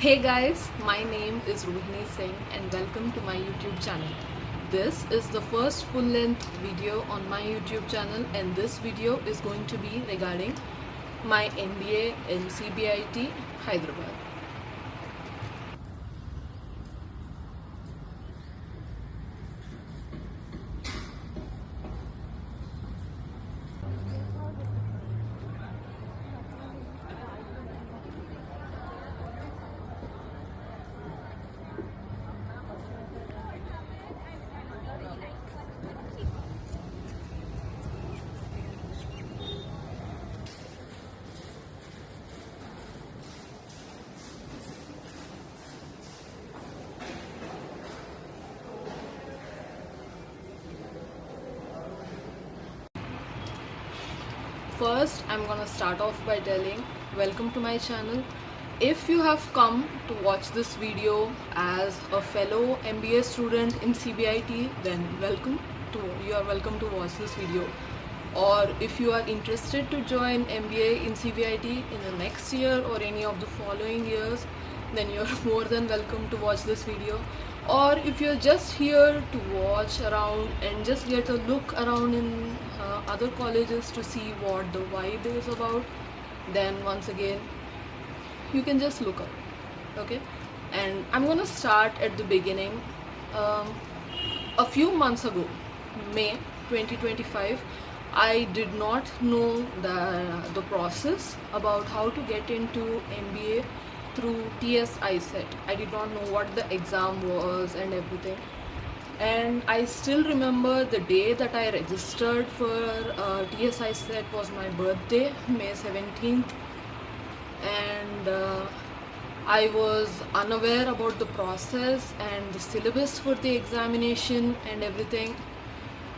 Hey guys, my name is Rohini and welcome to my YouTube channel. This is the first full-length video on my YouTube channel, and this video is going to be regarding my MBA in CBIT Hyderabad. First, I'm gonna start off by telling welcome to my channel. If you have come to watch this video as a fellow MBA student in CBIT, then you are welcome to watch this video. Or if you are interested to join MBA in CBIT in the next year or any of the following years, then you're more than welcome to watch this video. Or if you're just here to watch around and just get a look around in other colleges to see what the vibe is about, then once again you can just look up. Okay, and I'm gonna start at the beginning. A few months ago, May 2025, I did not know the process about how to get into MBA through TGICET. I did not know what the exam was and everything. And I still remember the day that I registered for TGICET was my birthday, May 17th. And I was unaware about the process and the syllabus for the examination and everything.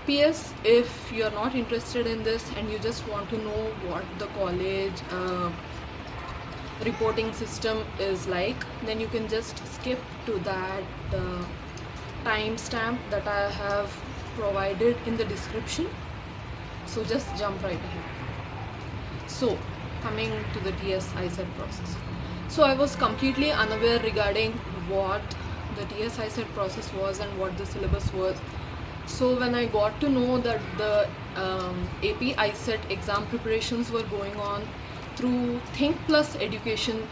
PS, if you're not interested in this and you just want to know what the college reporting system is like, then you can just skip to that timestamp that I have provided in the description. So just jump right ahead. So coming to the TGICET process. So I was completely unaware regarding what the TGICET process was and what the syllabus was. So when I got to know that the AP ICET exam preparations were going on through Think Plus Education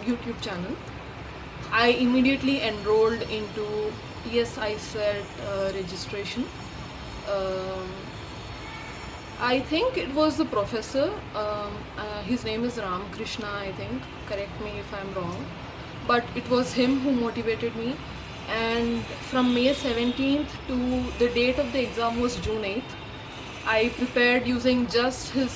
YouTube channel, I immediately enrolled into TGICET registration. I think it was the professor, his name is Ram Krishna, I think, correct me if I'm wrong, but it was him who motivated me. And from May 17th to the date of the exam was June 8th. I prepared using just his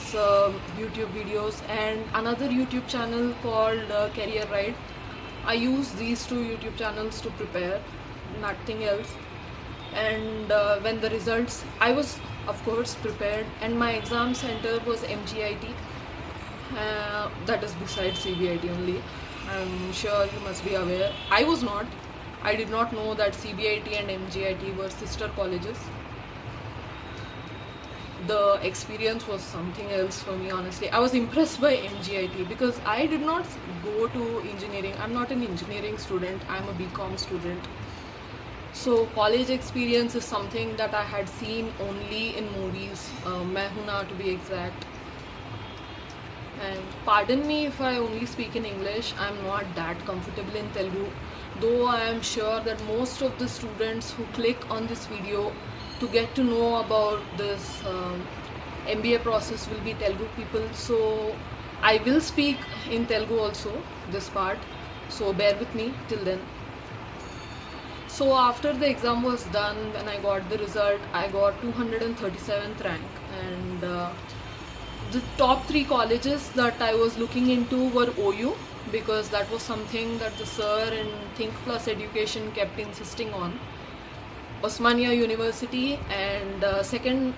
YouTube videos and another YouTube channel called Career Ride. I used these two YouTube channels to prepare, nothing else. And when the results, I was of course prepared, and my exam center was MGIT, that is beside CBIT only. I'm sure you must be aware. I did not know that CBIT and MGIT were sister colleges. The experience was something else for me, honestly. I was impressed by MGIT because I did not go to engineering. I'm not an engineering student, I'm a BCom student. So college experience is something that I had seen only in movies, Main Hoon Na to be exact. And pardon me if I only speak in English, I'm not that comfortable in Telugu, though I am sure that most of the students who click on this video to get to know about this MBA process will be Telugu people. So I will speak in Telugu also, this part, so bear with me till then. So after the exam was done, when I got the result, I got 237th rank, and the top 3 colleges that I was looking into were OU, because that was something that the sir in Think Plus Education kept insisting on, Osmania University, and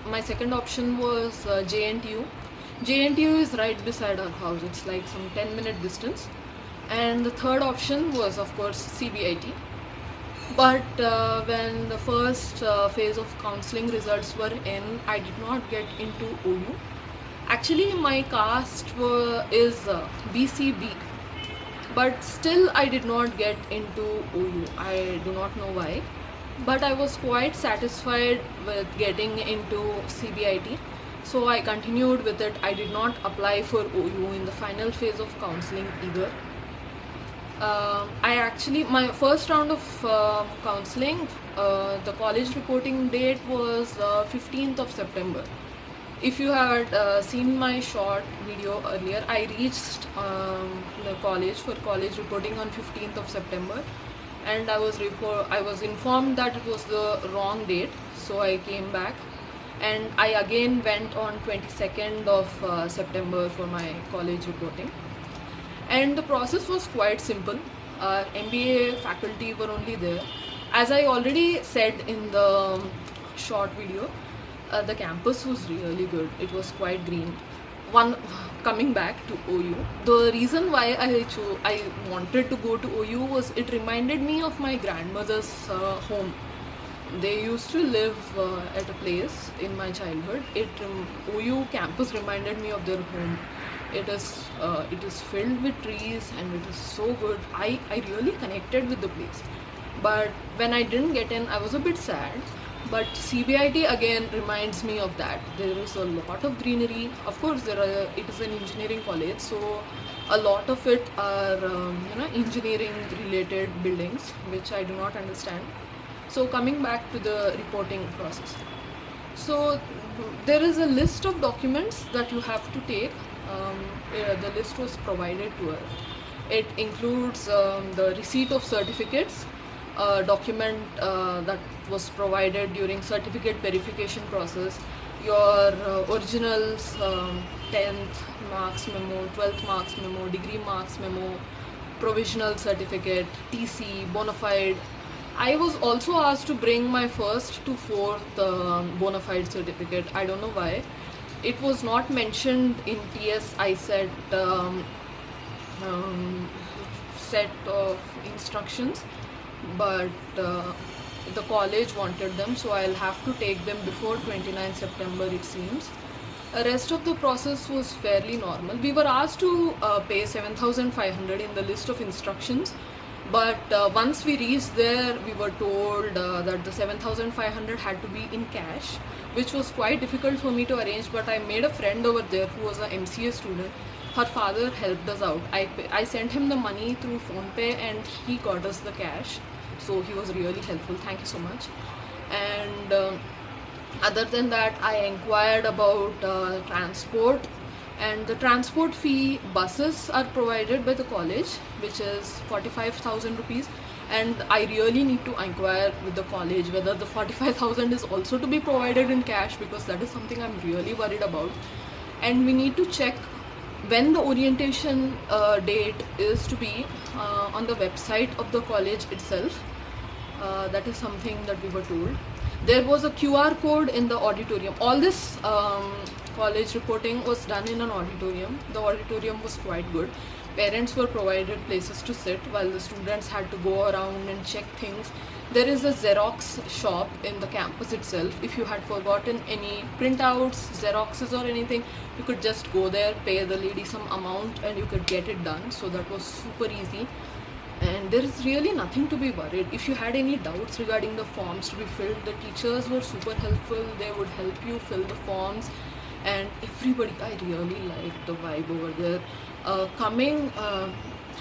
my second option was JNTU. JNTU is right beside our house, it's like some 10-minute distance. And the third option was of course CBIT. But when the first phase of counseling results were in, I did not get into OU. Actually, my caste is BCB, but still I did not get into OU. I do not know why, but I was quite satisfied with getting into CBIT, so I continued with it. I did not apply for OU in the final phase of counseling either. My first round of counseling, the college reporting date was 15th of September. If you had seen my short video earlier, I reached the college for college reporting on 15th of September, and I was informed that it was the wrong date, so I came back, and I again went on 22nd of September for my college reporting. And the process was quite simple. MBA faculty were only there. As I already said in the short video, the campus was really good. It was quite green. Coming back to OU, the reason why I wanted to go to OU was it reminded me of my grandmother's home. They used to live at a place in my childhood. OU campus reminded me of their home. It is filled with trees and it is so good. I really connected with the place. But when I didn't get in, I was a bit sad. But CBIT again reminds me of that. There is a lot of greenery. Of course, it is an engineering college, so a lot of it are engineering related buildings, which I do not understand. So coming back to the reporting process. So there is a list of documents that you have to take. The list was provided to us. It includes the receipt of certificates, a document that was provided during certificate verification process, your originals, 10th marks memo, 12th marks memo, degree marks memo, provisional certificate, TC, bona fide. I was also asked to bring my first to fourth bona fide certificate. I don't know why. It was not mentioned in TGICET set of instructions, but the college wanted them, so I'll have to take them before 29 September it seems. The rest of the process was fairly normal. We were asked to pay 7,500 in the list of instructions, but once we reached there, we were told that the 7,500 had to be in cash, which was quite difficult for me to arrange, but I made a friend over there who was an MCA student. Her father helped us out. I sent him the money through PhonePe and he got us the cash. So he was really helpful. Thank you so much. And other than that, I inquired about transport, and the transport fee, buses are provided by the college, which is 45,000 rupees. And I really need to inquire with the college whether the 45,000 is also to be provided in cash, because that is something I'm really worried about. And we need to check when the orientation date is to be on the website of the college itself. That is something that we were told. There was a QR code in the auditorium. All this college reporting was done in an auditorium. The auditorium was quite good. Parents were provided places to sit while the students had to go around and check things. There is a Xerox shop in the campus itself. If you had forgotten any printouts, Xeroxes or anything, you could just go there, pay the lady some amount and you could get it done. So that was super easy. And there is really nothing to be worried. If you had any doubts regarding the forms to be filled, the teachers were super helpful. They would help you fill the forms, and everybody, I really liked the vibe over there.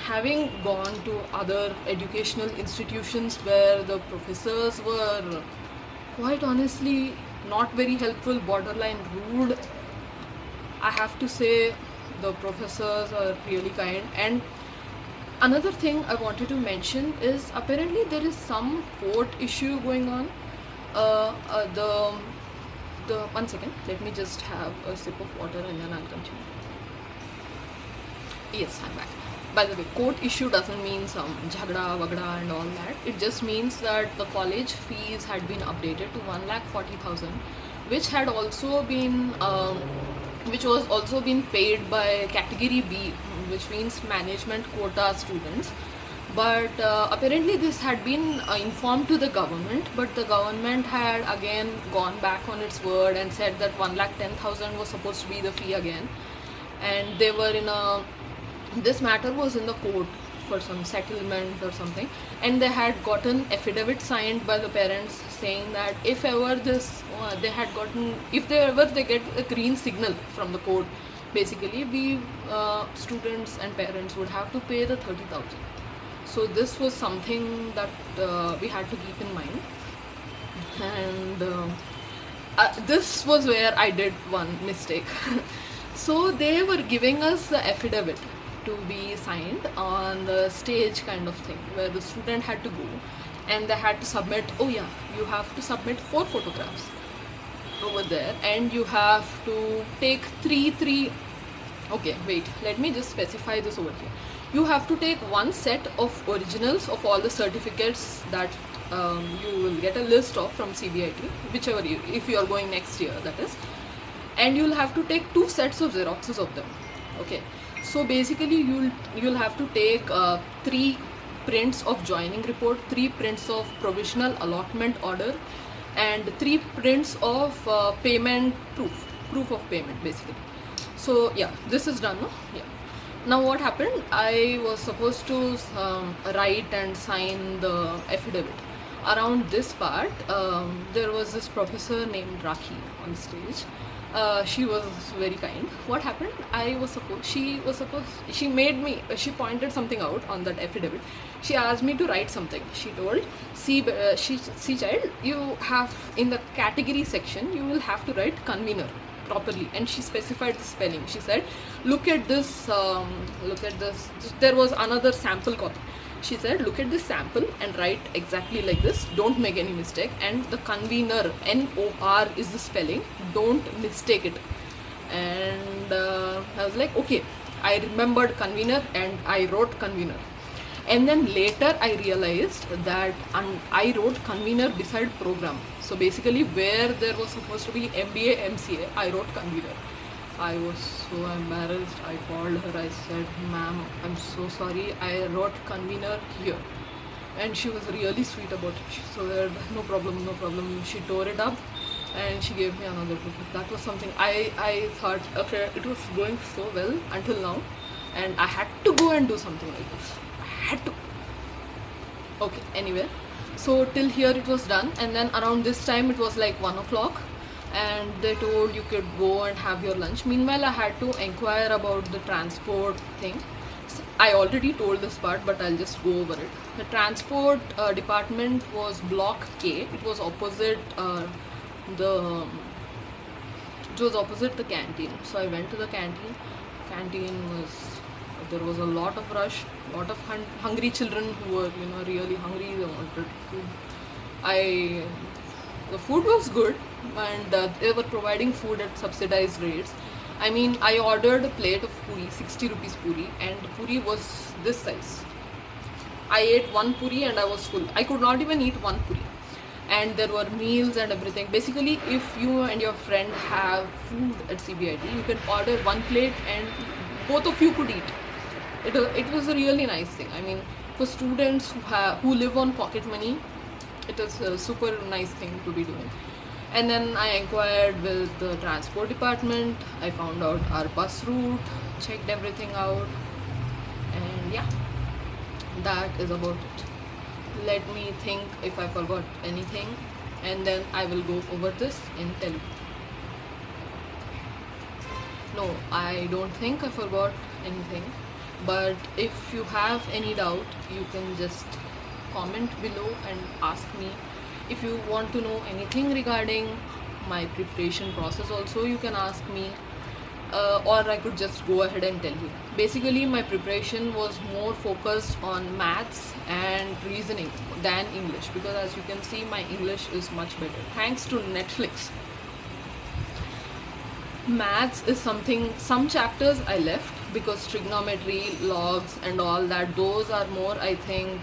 Having gone to other educational institutions where the professors were quite honestly not very helpful, borderline rude, I have to say the professors are really kind. And another thing I wanted to mention is apparently there is some court issue going on. One second, let me just have a sip of water and then I'll continue. Yes, I'm back. By the way, court issue doesn't mean some jhagda, vagda and all that. It just means that the college fees had been updated to 1,40,000, which had also been which was also been paid by category B, which means management quota students. But apparently this had been informed to the government, but the government had again gone back on its word and said that 1,10,000 was supposed to be the fee again. And they were this matter was in the court for some settlement or something, and they had gotten affidavit signed by the parents saying that if ever they get a green signal from the court, basically we students and parents would have to pay the 30,000. So this was something that we had to keep in mind, and this was where I did one mistake. So they were giving us the affidavit to be signed on the stage kind of thing, where the student had to go and they had to submit, oh yeah, you have to submit 4 photographs over there, and you have to take three. Okay, wait, let me just specify this over here. You have to take one set of originals of all the certificates that you will get a list of from CBIT, whichever if you are going next year, that is, and you'll have to take 2 sets of xeroxes of them. Okay, so basically you'll have to take 3 prints of joining report, 3 prints of provisional allotment order, and 3 prints of payment proof of payment, basically. So yeah, this is done, no? Yeah. Now what happened, I was supposed to write and sign the affidavit. Around this part, there was this professor named Rakhi on the stage. She was very kind. What happened, she pointed something out on that affidavit. She asked me to write something. She told, see child, you have in the category section, you will have to write convener properly, and she specified the spelling. She said, look at this, there was another sample copy. She said, look at this sample and write exactly like this, don't make any mistake, and the convener, N-O-R is the spelling, don't mistake it. And I was like, okay, I remembered convener and I wrote convener. And then later I realized that I wrote convener beside program. So basically where there was supposed to be MBA, MCA, I wrote convener. I was so embarrassed. I called her. I said, ma'am, I'm so sorry. I wrote convener here. And she was really sweet about it. She said, no problem. She tore it up and she gave me another book. That was something I thought, okay, it was going so well until now. And I had to go and do something like this. I had to. Okay, anyway. So till here it was done. And then around this time it was like 1 o'clock. And they told you could go and have your lunch. Meanwhile, I had to inquire about the transport thing. So I already told this part, but I'll just go over it. The transport department was block K. It was opposite the canteen. So I went to the canteen. There was a lot of rush, lot of hungry children who were really hungry. They wanted food. The food was good, and they were providing food at subsidized rates. I mean, I ordered a plate of puri, 60 rupees puri, and the puri was this size. I ate 1 puri and I was full. I could not even eat 1 puri. And there were meals and everything. Basically, if you and your friend have food at CBIT, you can order 1 plate and both of you could eat. It was a really nice thing. I mean, for students who live on pocket money, it is a super nice thing to be doing. And then I inquired with the transport department. I found out our bus route, checked everything out, and yeah, that is about it. Let me think if I forgot anything, and then I will go over this in Telugu. No, I don't think I forgot anything, but if you have any doubt, you can just comment below and ask me. If you want to know anything regarding my preparation process also, you can ask me, or I could just go ahead and tell you. Basically, my preparation was more focused on maths and reasoning than English, because as you can see, my English is much better thanks to Netflix. Maths is some chapters I left because trigonometry, logs and all that, those are more, I think,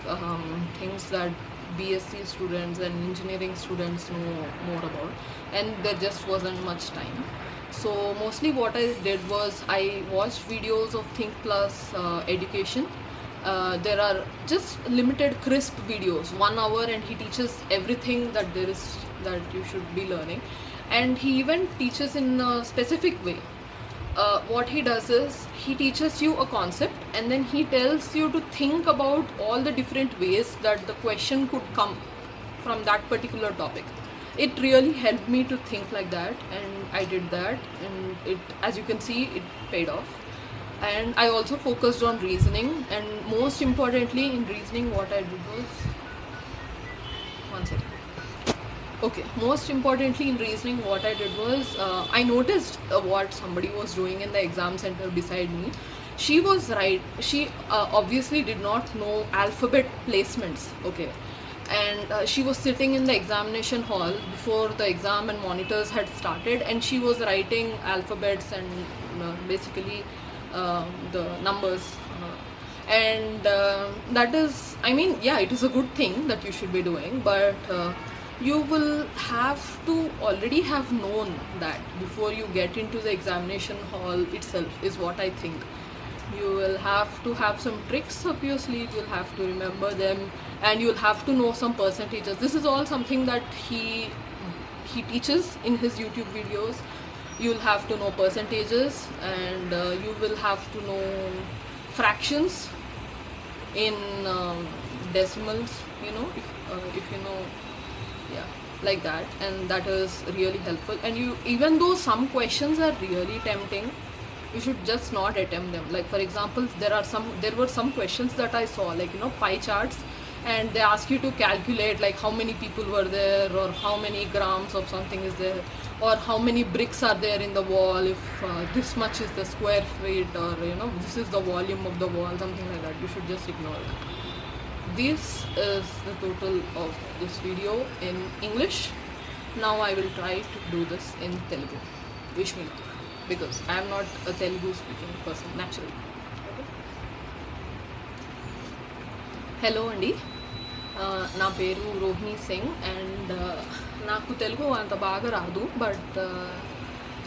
things that BSc students and engineering students know more about, and there just wasn't much time. So mostly what I did was I watched videos of Think Plus Education. There are just limited crisp videos, 1 hour, and he teaches everything that there is that you should be learning, and he even teaches in a specific way. what he does is he teaches you a concept and then he tells you to think about all the different ways that the question could come from that particular topic. It really helped me to think like that, and I did that, and it, as you can see, it paid off. And I also focused on reasoning, and most importantly in reasoning what I did was, one second. Okay, most importantly in reasoning what I did was, I noticed what somebody was doing in the exam center beside me. She was right. She obviously did not know alphabet placements, okay, and she was sitting in the examination hall before the exam and monitors had started, and she was writing alphabets and basically the numbers, and that is, I mean, yeah, it is a good thing that you should be doing, but you will have to already have known that before you get into the examination hall itself, is what I think. You will have to have some tricks, obviously, you'll have to remember them, and you'll have to know some percentages. This is all something that he teaches in his YouTube videos. You'll have to know percentages, and you will have to know fractions in decimals, you know, if you know, yeah, like that, and that is really helpful. And you, even though some questions are really tempting, you should just not attempt them. Like for example, there were some questions that I saw, like, you know, pie charts, and they ask you to calculate like how many people were there, or how many grams of something is there, or how many bricks are there in the wall, if this much is the square feet, or you know, this is the volume of the wall, something like that. You should just ignore it. This is the total of this video in English. Now I will try to do this in Telugu. Wish me luck, because I am not a Telugu speaking person naturally. Okay. Hello Andi. నా పేరు Rohini Singh, and నాకు తెలుగు అంత బాగా రాదు, but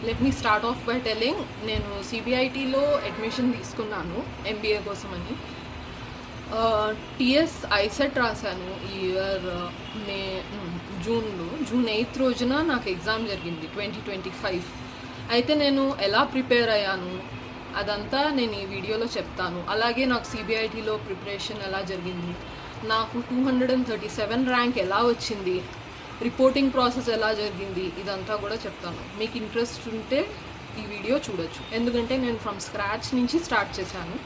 let me start of by telling. నేను సిబిఐటీలో admission తీసుకున్నాను MBA కోసమని. TGICET రాశాను ఈ ఇయర్ జూన్ 8th రోజున నాకు ఎగ్జామ్ జరిగింది 2025. అయితే నేను ఎలా ప్రిపేర్ అయ్యాను అదంతా నేను ఈ వీడియోలో చెప్తాను. అలాగే నాకు సిబిఐటీలో ప్రిపరేషన్ ఎలా జరిగింది, నాకు 237 ర్యాంక్ ఎలా వచ్చింది, రిపోర్టింగ్ ప్రాసెస్ ఎలా జరిగింది, ఇదంతా కూడా చెప్తాను. మీకు ఇంట్రెస్ట్ ఉంటే ఈ వీడియో చూడొచ్చు, ఎందుకంటే నేను ఫ్రమ్ స్క్రాచ్ నుంచి స్టార్ట్ చేశాను.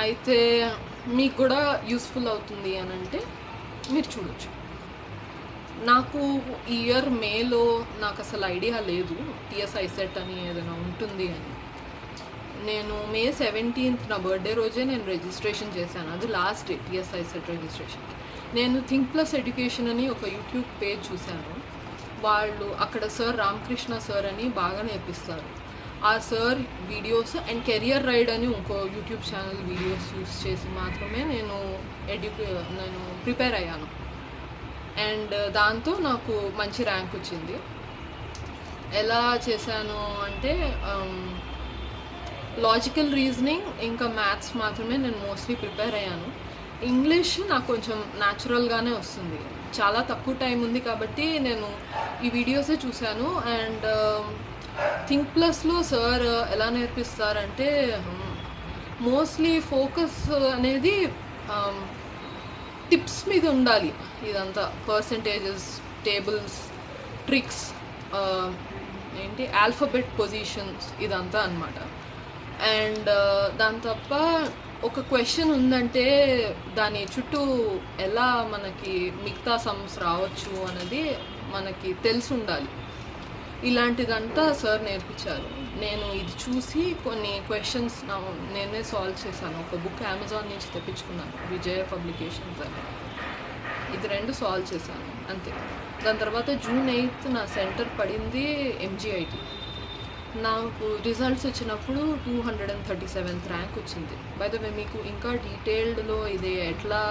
అయితే మీకు కూడా యూస్ఫుల్ అవుతుంది అని అంటే మీరు చూడొచ్చు. నాకు ఈ ఇయర్ మేలో నాకు అసలు ఐడియా లేదు TGICET అని ఏదైనా ఉంటుంది అని. నేను May 17th నా బర్త్డే రోజే నేను రిజిస్ట్రేషన్ చేశాను. అది లాస్ట్ డే TGICET రిజిస్ట్రేషన్. నేను థింక్ ప్లస్ ఎడ్యుకేషన్ అని ఒక యూట్యూబ్ పేజ్ చూశాను. వాళ్ళు అక్కడ సార్ రామకృష్ణ సార్ అని బాగా నేర్పిస్తారు. ఆ sir videos and career ride అని ఇంకో యూట్యూబ్ ఛానల్ వీడియోస్ యూస్ చేసి మాత్రమే నేను ప్రిపేర్ అయ్యాను, అండ్ దాంతో నాకు మంచి ర్యాంక్ వచ్చింది. ఎలా చేశాను అంటే లాజికల్ రీజనింగ్ ఇంకా మ్యాథ్స్ మాత్రమే నేను మోస్ట్లీ ప్రిపేర్ అయ్యాను. ఇంగ్లీష్ నాకు కొంచెం న్యాచురల్గానే వస్తుంది, చాలా తక్కువ టైం ఉంది కాబట్టి నేను ఈ వీడియోసే చూశాను. అండ్ థింక్ ప్లస్లో సార్ ఎలా నేర్పిస్తారంటే మోస్ట్లీ ఫోకస్ అనేది టిప్స్ మీద ఉండాలి. ఇదంతా percentages, tables, tricks, alphabet positions, ఇదంతా అన్నమాట. అండ్ దాని తప్ప ఒక క్వశ్చన్ ఉందంటే దాని చుట్టూ ఎలా మనకి మిగతా సమ్స్ రావచ్చు అనేది మనకి తెలిసి ఉండాలి. ఇలాంటిదంతా సార్ నేర్పించారు. నేను ఇది చూసి కొన్ని క్వశ్చన్స్ నేనే సాల్వ్ చేశాను. ఒక బుక్ అమెజాన్ నుంచి తెప్పించుకున్నాను, విజయ పబ్లికేషన్స్ అని. ఇది 2 సాల్వ్ చేశాను అంతే. దాని తర్వాత June 8th నా సెంటర్ పడింది MGIT. నాకు రిజల్ట్స్ వచ్చినప్పుడు 237th ర్యాంక్ వచ్చింది. బై ద వే, మీకు ఇంకా డీటెయిల్డ్లో ఇది ఎట్లా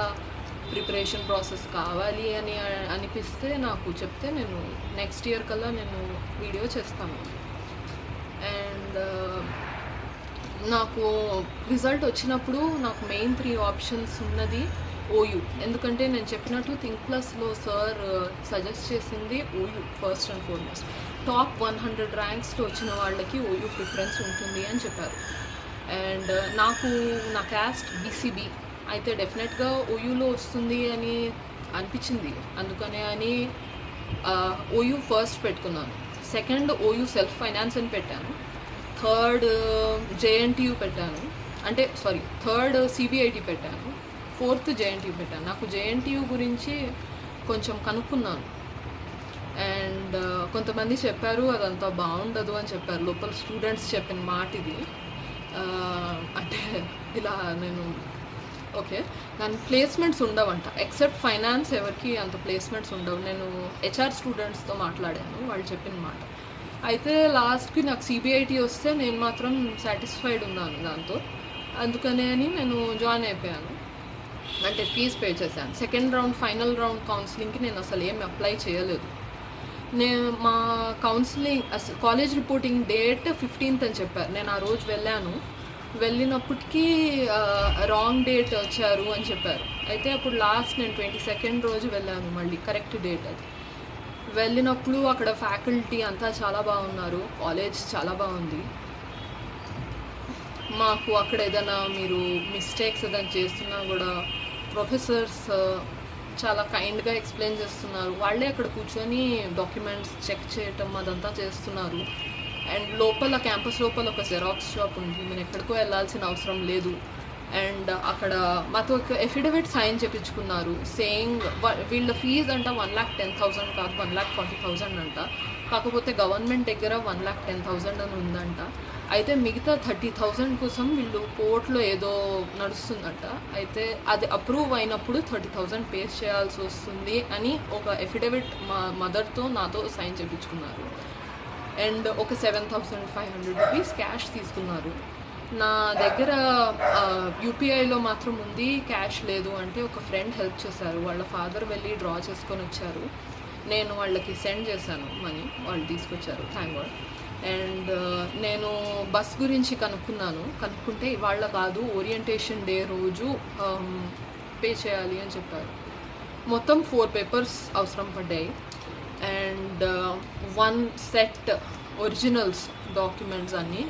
ప్రిపరేషన్ ప్రాసెస్ కావాలి అని అనిపిస్తే నాకు చెప్తే నేను నెక్స్ట్ ఇయర్ కల్లా నేను వీడియో చేస్తాను. అండ్ నాకు రిజల్ట్ వచ్చినప్పుడు నాకు మెయిన్ 3 ఆప్షన్స్ ఉన్నది. ఓయూ. ఎందుకంటే నేను చెప్పినట్టు థింక్ ప్లస్లో సార్ సజెస్ట్ చేసింది OU first and foremost. Top 100 ర్యాంక్స్లో వచ్చిన వాళ్ళకి ఓయూ ప్రిఫరెన్స్ ఉంటుంది అని చెప్పారు. అండ్ నాకు నా క్యాస్ట్ బీసీబీ అయితే డెఫినెట్గా ఓయూలో వస్తుంది అని అనిపించింది. అందుకనే అని ఓయూ ఫస్ట్ పెట్టుకున్నాను. సెకండ్ ఓయూ సెల్ఫ్ ఫైనాన్స్ అని పెట్టాను. థర్డ్ జేఎన్టీయూ పెట్టాను. థర్డ్ సిబిఐటి పెట్టాను. ఫోర్త్ జేఎన్టీయూ పెట్టాను. నాకు జేఎన్టీయూ గురించి కొంచెం కనుక్కున్నాను. అండ్ కొంతమంది చెప్పారు అదంతా బాగుండదు అని చెప్పారు. లోపల స్టూడెంట్స్ చెప్పిన మాట ఇది. అంటే ఇలా నేను ఓకే, దాని ప్లేస్మెంట్స్ ఉండవంట. ఎక్సెప్ట్ ఫైనాన్స్ ఎవరికి అంత ప్లేస్మెంట్స్ ఉండవు. నేను హెచ్ఆర్ స్టూడెంట్స్తో మాట్లాడాను, వాళ్ళు చెప్పిన మాట. అయితే లాస్ట్కి నాకు సిబిఐటి వస్తే నేను మాత్రం సాటిస్ఫైడ్ ఉన్నాను దాంతో. అందుకనే అని నేను జాయిన్ అయిపోయాను. అంటే ఫీజు పే చేశాను. సెకండ్ రౌండ్ ఫైనల్ రౌండ్ కౌన్సిలింగ్కి నేను అసలు ఏమి అప్లై చేయలేదు. నేను మా counselling college reporting date 15th అని చెప్పారు. నేను ఆ రోజు వెళ్ళినప్పటికీ రాంగ్ డేట్ వచ్చారు అని చెప్పారు. అయితే అప్పుడు లాస్ట్ నేను 22nd రోజు వెళ్ళాను, మళ్ళీ కరెక్ట్ డేట్ అది. వెళ్ళినప్పుడు అక్కడ ఫ్యాకల్టీ అంతా చాలా బాగున్నారు, కాలేజ్ చాలా బాగుంది. మాకు అక్కడ ఏదైనా మీరు మిస్టేక్స్ ఏదైనా చేస్తున్నా కూడా ప్రొఫెసర్స్ చాలా కైండ్గా ఎక్స్ప్లెయిన్ చేస్తున్నారు. వాళ్ళే అక్కడ కూర్చొని డాక్యుమెంట్స్ చెక్ చేయటం అదంతా చేస్తున్నారు. అండ్ లోపల క్యాంపస్ లోపల ఒక జెరాక్స్ షాప్ ఉంది, నేను ఎక్కడికో వెళ్ళాల్సిన అవసరం లేదు. అండ్ అక్కడ మాతో ఒక ఎఫిడవిట్ సైన్ చేయించుకున్నారు, సేయింగ్ వీళ్ళ ఫీజు అంట 1,10,000 కాదు 1,40,000 అంట. కాకపోతే గవర్నమెంట్ దగ్గర 1,10,000 అని ఉందంట. అయితే మిగతా 30,000 కోసం వీళ్ళు కోర్టులో ఏదో నడుస్తుందంట. అయితే అది అప్రూవ్ అయినప్పుడు 30,000 పే చేయాల్సి వస్తుంది అని ఒక ఎఫిడవిట్ మా మదర్తో నాతో సైన్ చేయించుకున్నారు. అండ్ ఒక 7,500 రూపీస్ క్యాష్ తీసుకున్నారు. నా దగ్గర యూపీఐలో మాత్రం ఉంది, క్యాష్ లేదు. అంటే ఒక ఫ్రెండ్ హెల్ప్ చేశారు, వాళ్ళ ఫాదర్ వెళ్ళి డ్రా చేసుకొని వచ్చారు. నేను వాళ్ళకి సెండ్ చేశాను మనీ, వాళ్ళు తీసుకొచ్చారు, థ్యాంక్ గాడ్. అండ్ నేను బస్ గురించి కనుక్కుంటే ఇవాళ కాదు ఓరియంటేషన్ డే రోజు పే చేయాలి అని చెప్పారు. మొత్తం 4 పేపర్స్ అవసరం పడ్డాయి. అండ్ 1 సెట్ ఒరిజినల్స్ డాక్యుమెంట్స్ అన్నీ.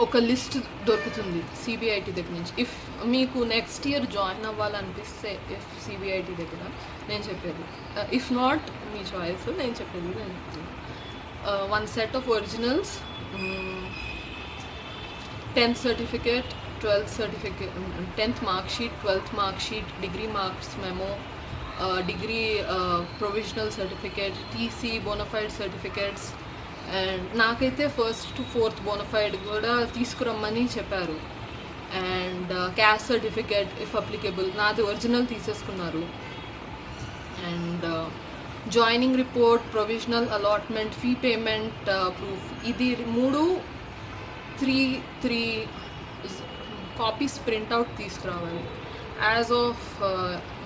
ఒక లిస్ట్ దొరుకుతుంది సిబిఐటి దగ్గర నుంచి. ఇఫ్ మీకు నెక్స్ట్ ఇయర్ జాయిన్ అవ్వాలనిపిస్తే సిబిఐటి దగ్గర నేను చెప్పేది, ఇఫ్ నాట్ మీ చాయిస్, నేను చెప్పేది నేను చెప్తాను. 1 set of originals, 10th certificate, 12th certificate, 10th mark sheet, 12th mark sheet, degree marks memo, degree provisional certificate, TC, bonafide certificates. And నాకైతే 1st to 4th bonafide కూడా తీసుకురమ్మని చెప్పారు. And caste certificate if applicable, నాది original తీసేసుకున్నారు. And joining report, provisional allotment, fee payment proof, ఇది 3 copies printout తీసుకురావాలి. As of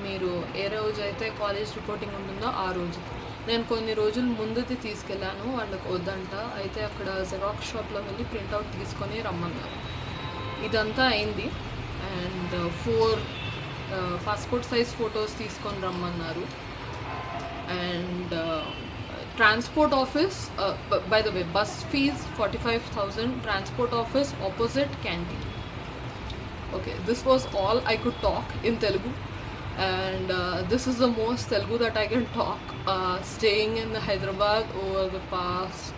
మీరు ఏ రోజు అయితే కాలేజ్ రిపోర్టింగ్ ఉంటుందో ఆ రోజు. నేను కొన్ని రోజుల ముందుది తీసుకెళ్ళాను, వాళ్ళకి వద్దంట. అయితే అక్కడ జెరాక్స్ షాప్లో వెళ్ళి ప్రింట్అవుట్ తీసుకొని రమ్మన్నారు. ఇదంతా అయింది. అండ్ 4 పాస్పోర్ట్ సైజ్ ఫొటోస్ తీసుకొని రమ్మన్నారు. And transport office, by the way bus fees 45,000, transport office opposite canteen. Okay, this was all I could talk in Telugu, and this is the most Telugu that I can talk. Staying in Hyderabad over the past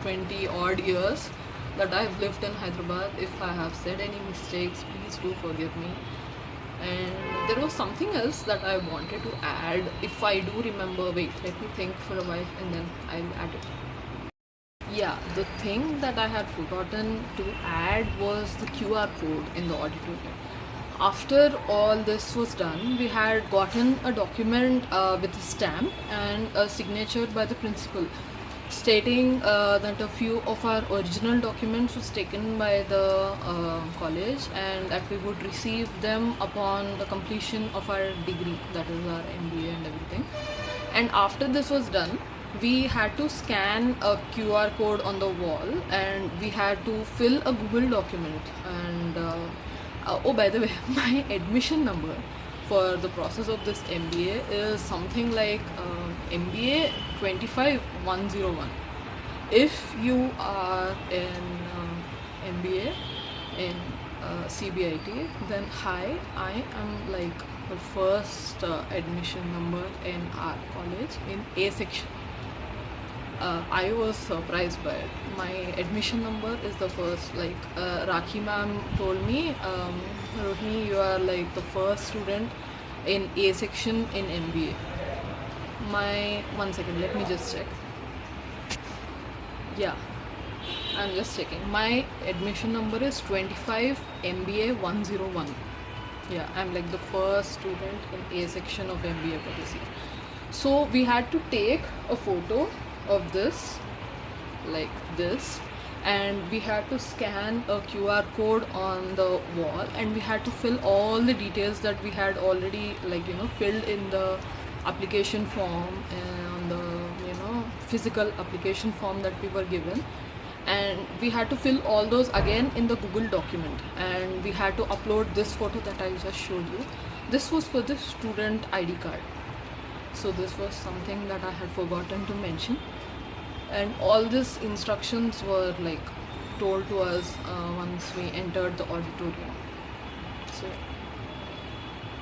20 odd years that I have lived in Hyderabad. If I have said any mistakes, please do forgive me. And there was something else that I wanted to add. If I do remember, wait, let me think for a while and then I'll add it. Yeah, the thing that I had forgotten to add was the QR code in the auditorium. After all this was done, we had gotten a document with a stamp and a signature by the principal stating that a few of our original documents was taken by the college and that we would receive them upon the completion of our degree, that is our MBA and everything. And after this was done, we had to scan a QR code on the wall, and we had to fill a Google document. And oh, by the way, my admission number for the process of this MBA is something like MBA 25101. If you are in MBA in CBIT, then hi, I am like the first admission number in our college in A section. I was surprised by it. My admission number is the first. Like Rakhi ma'am told me, Rohini, you are like the first student in A section in MBA. One second, let me just check. Yeah, I'm just checking. My admission number is 25 MBA 101. Yeah, I'm like the first student in A section of MBA for this year. So we had to take a photo of this, like this, and we had to scan a QR code on the wall, and we had to fill all the details that we had already, like, filled in the application form and the physical application form that we were given. And we had to fill all those again in the Google document, and we had to upload this photo that I just showed you. This was for the student ID card. So this was something that I had forgotten to mention. And all these instructions were like told to us once we entered the auditorium. So